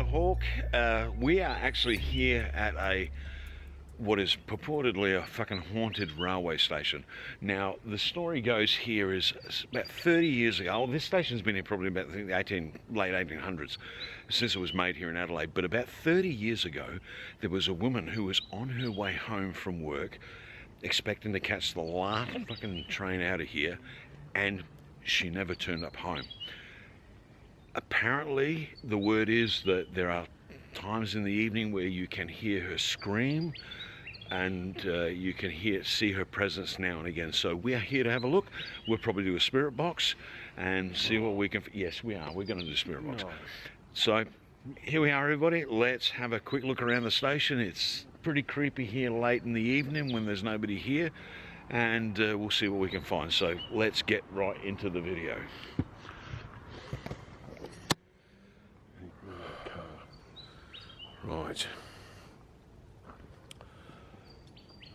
Hawk. We are actually here at what is purportedly a fucking haunted railway station. Now, the story goes here is about 30 years ago. This station's been here probably about, I think, the late 1800s, since it was made here in Adelaide. But about 30 years ago, there was a woman who was on her way home from work, expecting to catch the last fucking train out of here, and she never turned up home. Apparently, the word is that there are times in the evening where you can hear her scream, and you can see her presence now and again. So we are here to have a look. We'll probably do a spirit box and see what we can. Yes, we are. We're going to do a spirit box. So here we are, everybody. Let's have a quick look around the station. It's pretty creepy here late in the evening when there's nobody here, and we'll see what we can find. So let's get right into the video. Right.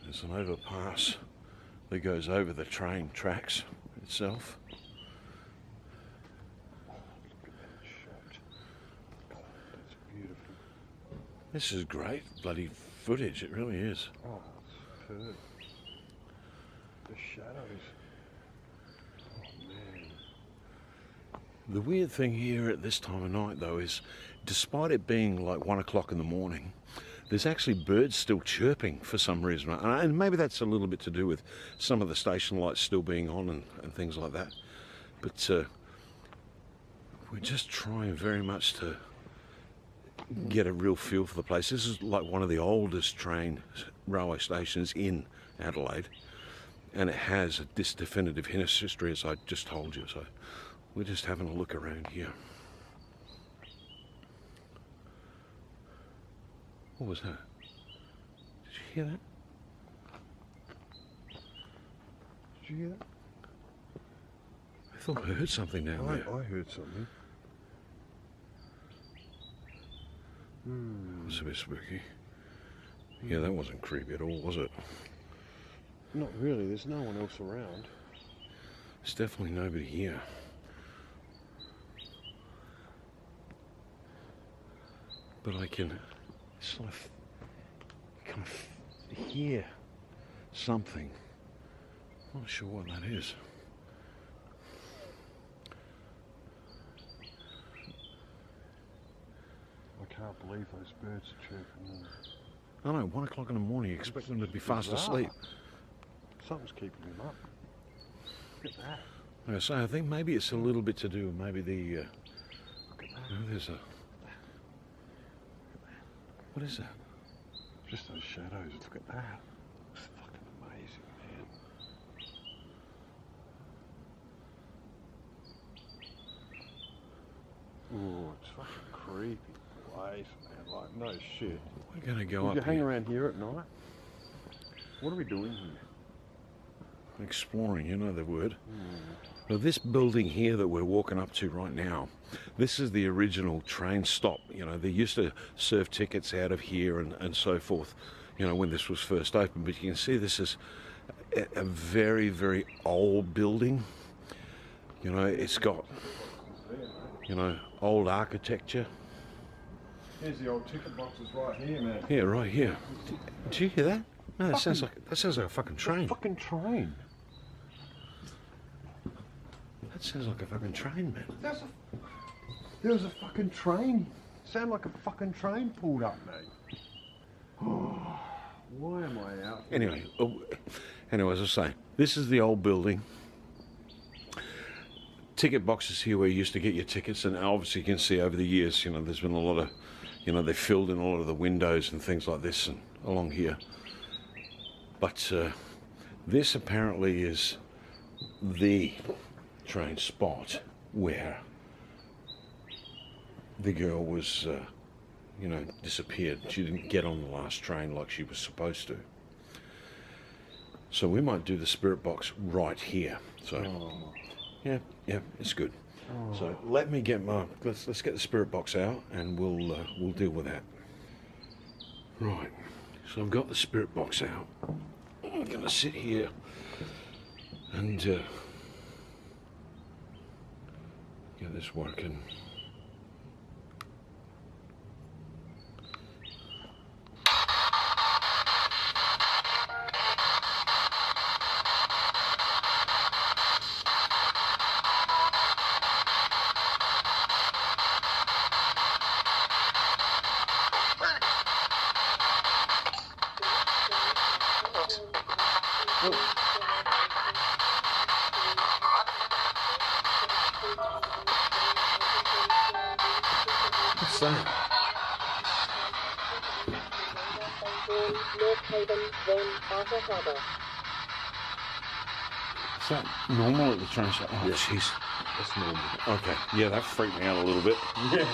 There's an overpass that goes over the train tracks itself. That's beautiful. This is great bloody footage, it really is. Oh, superb. The shadows. Oh man. The weird thing here at this time of night though is, despite it being like 1 o'clock in the morning, there's actually birds still chirping for some reason, and maybe that's a little bit to do with some of the station lights still being on and things like that. But we're just trying very much to get a real feel for the place. This is like one of the oldest railway stations in Adelaide, and it has this definitive history, as I just told you. So we're just having a look around here. What was that? Did you hear that? Did you hear that? I thought I heard something down there. I heard something. It was a bit spooky. Yeah, that wasn't creepy at all, was it? Not really, there's no one else around. There's definitely nobody here. But I can sort of kind of hear something. I'm not sure what that is. I can't believe those birds are chirping. I know, 1 o'clock in the morning, you expect them to be fast asleep. Something's keeping them up. Look at that. Like I say, I think maybe it's a little bit to do with maybe the... Look at that. You know, there's a... What is that? Just those shadows. Look at that. It's fucking amazing, man. Oh, it's fucking creepy place, man. Like, no shit. We're going to go Would up you hang here. around here at night? What are we doing here? Exploring, you know the word. Now this building here that we're walking up to right now, this is the original train stop. You know, they used to serve tickets out of here and so forth, you know, when this was first opened. But you can see this is a very, very old building. You know, it's got, you know, old architecture. Here's the old ticket boxes right here, man. Yeah, right here. Did you hear that? No, that sounds like a fucking train. Fucking train. That sounds like a fucking train, man. There was a fucking train. Sound like a fucking train pulled up, mate. Why am I out here? Anyway, as I was saying, this is the old building. Ticket boxes here where you used to get your tickets, and obviously you can see over the years, you know, there's been a lot of, you know, they filled in a lot of the windows and things like this and along here. But this apparently is the train spot where the girl was, you know, disappeared. She didn't get on the last train like she was supposed to. So we might do the spirit box right here. So, yeah, it's good. So let me get my, let's get the spirit box out and we'll deal with that. Right. So I've got the spirit box out. I'm going to sit here and get this working. What's that? Is that normal at the train station? Oh, jeez. That's normal. Okay, yeah, that freaked me out a little bit. Yeah.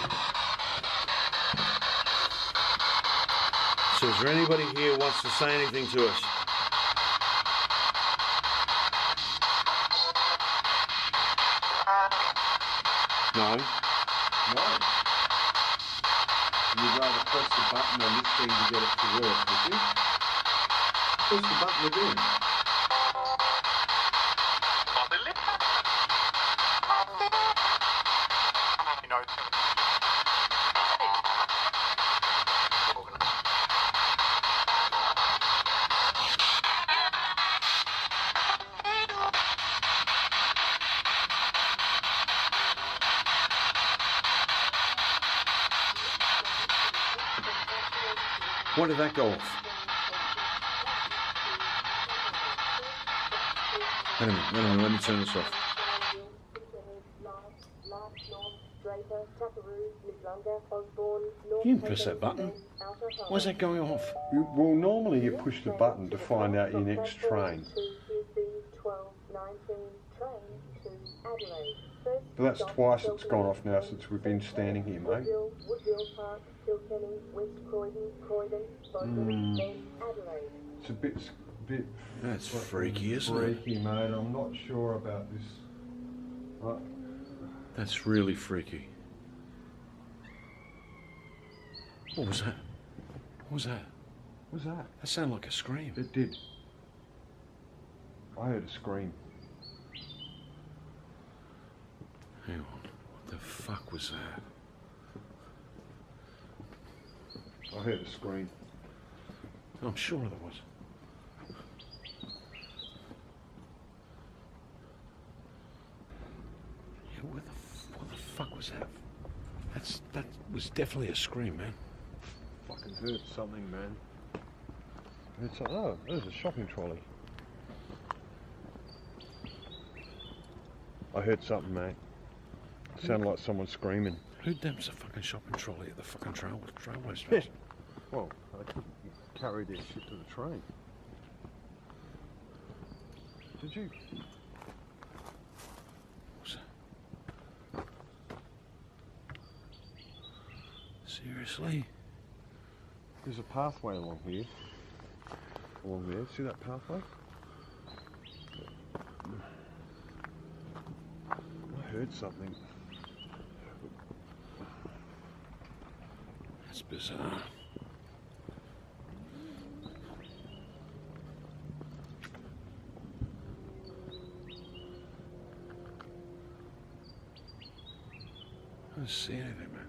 So is there anybody here who wants to say anything to us? No? No. You'd rather press the button on this thing to get it to work, would you? Press the button again. When did that go off? Wait a minute, let me turn this off. You didn't press that button. Why's that going off? Well, normally you push the button to find out your next train. But that's twice it's gone off now since we've been standing here, mate. It's a bit. That's freaky, isn't it? Freaky, mate. I'm not sure about this. That's really freaky. What was that? What was that? What was that? That sounded like a scream. It did. I heard a scream. Hang on. What the fuck was that? I heard a scream. I'm sure there was. Yeah, what the fuck was that? That was definitely a scream, man. Fucking heard something, man. It's oh, there's a shopping trolley. I heard something, mate. It sounded like someone screaming. Who damps a fucking shopping trolley at the fucking railway station? Well, they couldn't carry their shit to the train. Did you? What's that? Seriously? There's a pathway along here. Along there. See that pathway? I heard something. That's bizarre. I don't see anything, man.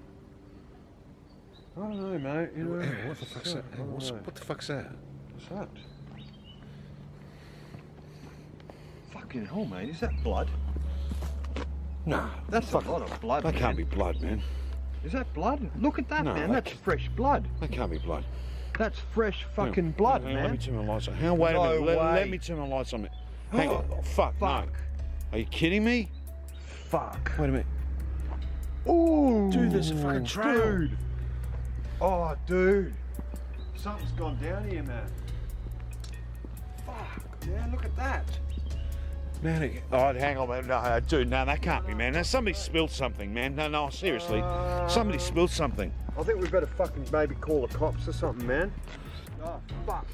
I don't know, mate. You know, Hey, what the fuck's that? Hey, what the fuck's that? What's that? Fucking hell, mate. Is that blood? Nah, That's a lot of blood, that man. can't be blood, man. Is that blood? Look at that, No, man. that That's fresh blood. That can't be blood. That's fresh fucking blood, Hang on, man. Let me turn my lights on. Hang on, wait a minute. No Let way. me turn my lights on. Hang on. Oh, fuck, Fuck. no. Are you kidding me? Fuck. Wait a minute. Ooh. Dude, there's a fucking trail. Dude. Oh, dude. Something's gone down here, man. Fuck, man. Look at that. Man, oh, hang on, man. No, dude, no, that can't be, man. Now, somebody spilled something, man. No, seriously. Somebody spilled something. I think we better fucking maybe call the cops or something, man. Oh, fuck.